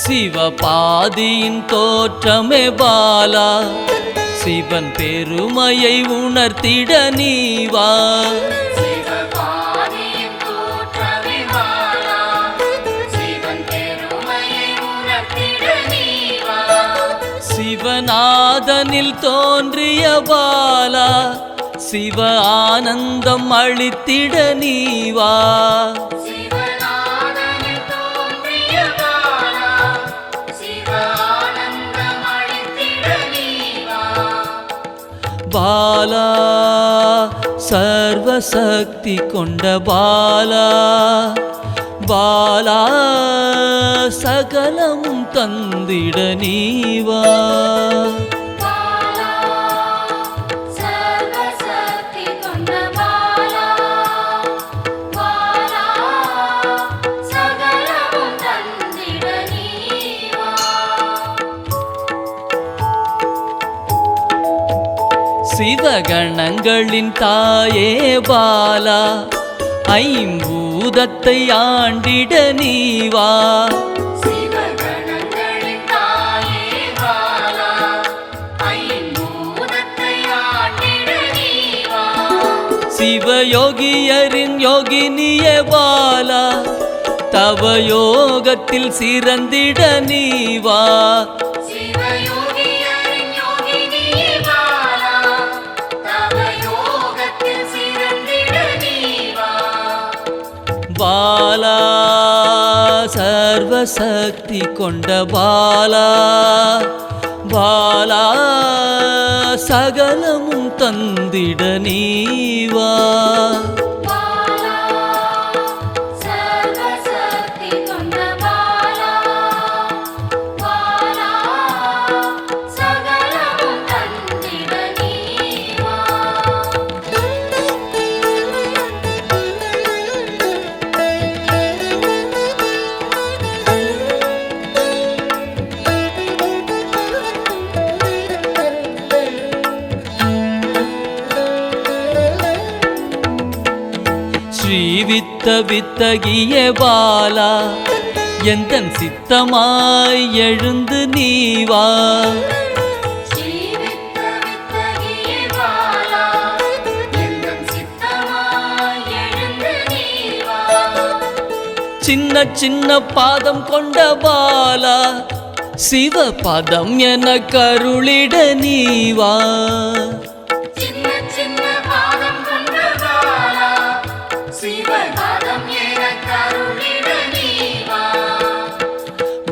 சிவபாதியின் தோற்றமே பாலா, சிவன் பெருமையை உணர்த்திட நீவா. சிவநாதனில் தோன்றிய பாலா, சிவ ஆனந்தம் அளித்திட நீவா. பாலா சர்வசக்தி கொண்ட பாலா, பாலா சகலமும் தந்திட நீவா. சிவகணங்களின் தாயே பாலா, ஐம்பூதத்தை ஆண்டிட நீவா. சிவயோகியரின் யோகினியே பாலா, தவ யோகத்தில் சிறந்திட நீவா. பாலா சர்வசக்தி கொண்ட பாலா, பாலா சகலமும் தந்திட நீவா. ஸ்ரீவித்த வித்தகிய பாலா, எந்தன் சித்தமாய் எழுந்து நீவா. சின்ன சின்ன பாதம் கொண்ட பாலா, சிவ பதம் என கருளிட நீவா.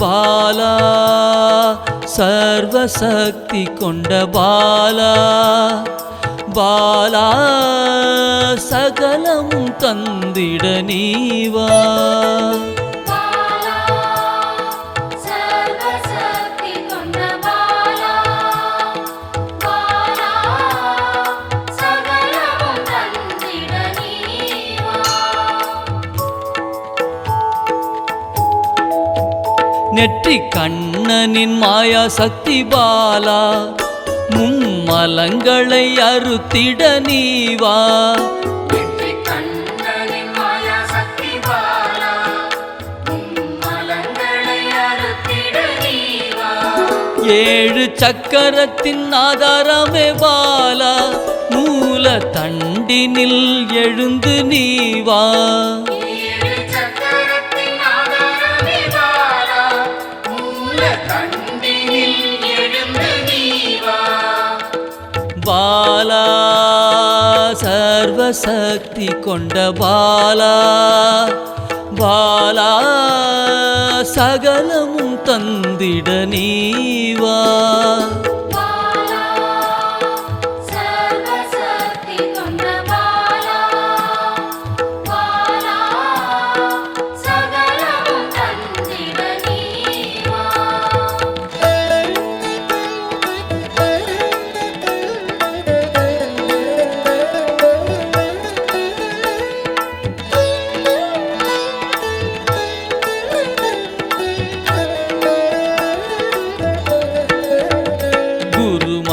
பாலா சர்வசக்தி கொண்ட பாலா, பாலா சகலமும் தந்திட நீவா. நெற்றி கண்ணனின் மாயா சக்தி பாலா, மும்மலங்களை அறுத்திட நீவா. ஏழு சக்கரத்தின் ஆதாரமே பாலா, மூல தண்டினில் எழுந்து நீவா. பாலா சர்வசக்தி கொண்ட பாலா, பாலா சகலமும் தந்திட நீவா.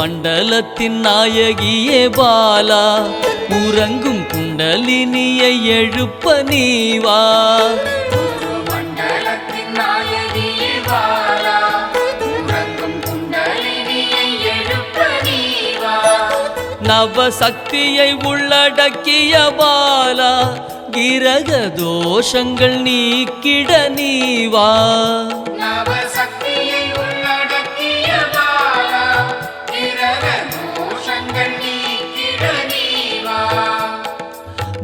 மண்டலத்தின் நாயகியே பாலா உறங்கும் குண்டலினியை எழுப்ப நீவா நவசக்தியை உள்ளடக்கிய பாலா கிரக தோஷங்கள் நீக்கிட நீவா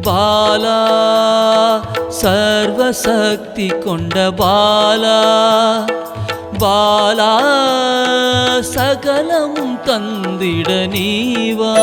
பாலா சர்வசக்தி கொண்ட பாலா பாலா சகலமும் தந்திட நீவா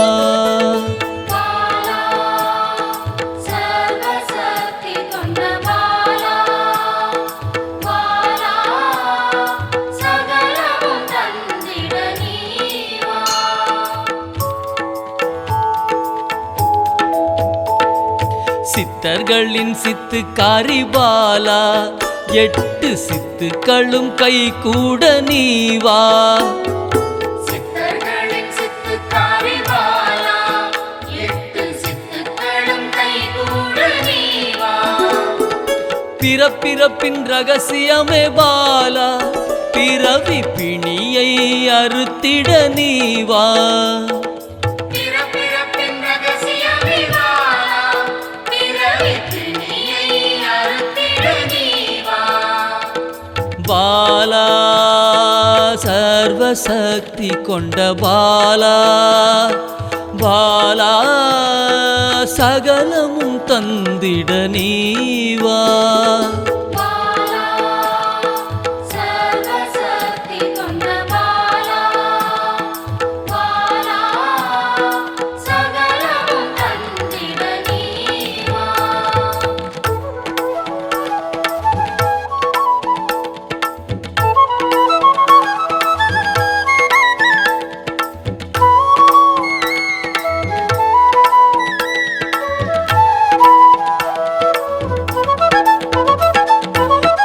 சித்தர்களின் சித்துக்காரி பாலா 8 சித்துக்களும் கை கூட நீவா பிறப்பிறப்பின் ரகசியமே பாலா பிறவி பிணியை அறுத்திட நீவா பாலா சர்வசக்தி கொண்ட பாலா பாலா சகலமும் தந்திட நீவா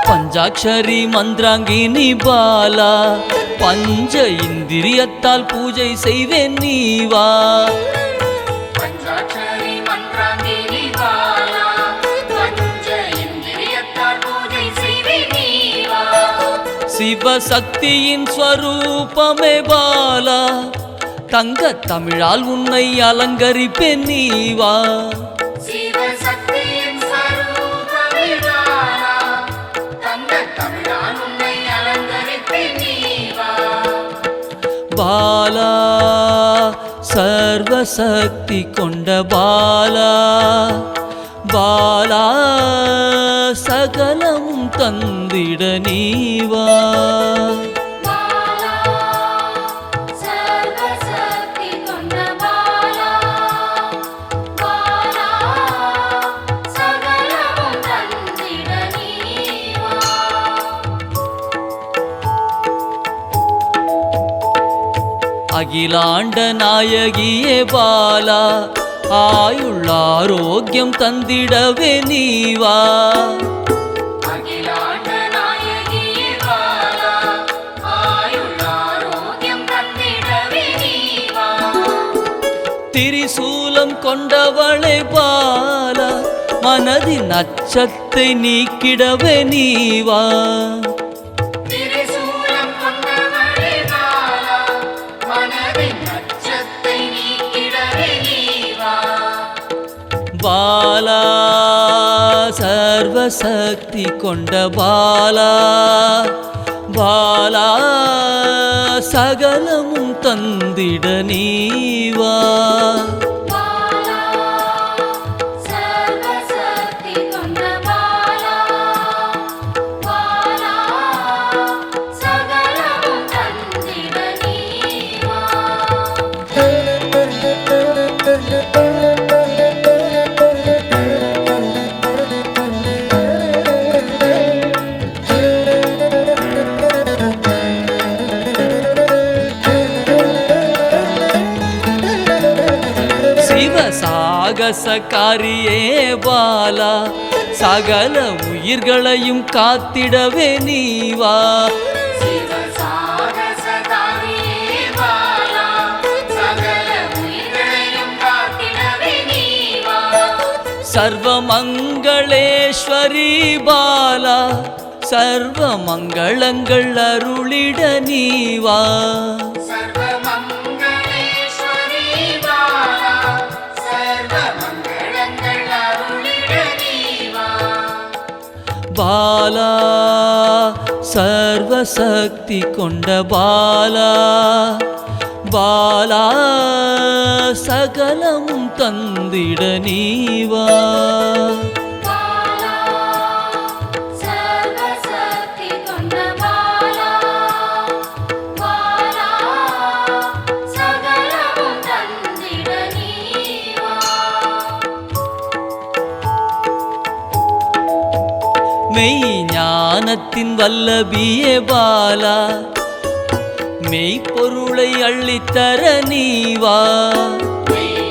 பஞ்சாட்சரி மந்திராங்கினி பாலா பஞ்ச இந்திரியத்தால் பூஜை செய்வேன் நீவா சிவசக்தியின் ஸ்வரூபமே பாலா தங்க தமிழால் உன்னை அலங்கரிப்பேன் நீவா பாலா சர்வசக்தி கொண்ட பாலா பாலா சகலமும் தந்திட நீவா அகிலாண்ட நாயகியே பாலா ஆயுள் ஆரோக்கியம் தந்திடவே நீவா திரிசூலம் கொண்டவளே பாலா மனதின் அச்சத்தை நீக்கிடவே நீவா பாலா சர்வசக்தி கொண்ட பாலா பாலா சகலமும் தந்திட நீவா சாகசக்காரியே பாலா சகல உயிர்களையும் காத்திடவே நீவா சர்வமங்களேஸ்வரி பாலா சர்வ மங்களங்கள் அருளிட நீவா சர்வமங்களேஸ்வரி பாலா சர்வமங்களங்கள் அருளிட நீவா பாலா சர்வசக்தி கொண்ட பாலா பாலா சகலமும் தந்திட நீவா பாலா சர்வசக்தி கொண்ட பாலா பாலா சகலமும் தந்திட நீவா மெய் ஞானத்தின் வல்லபியே பாலா மெய்ப்பொருளை அள்ளித்தர நீவா மெய்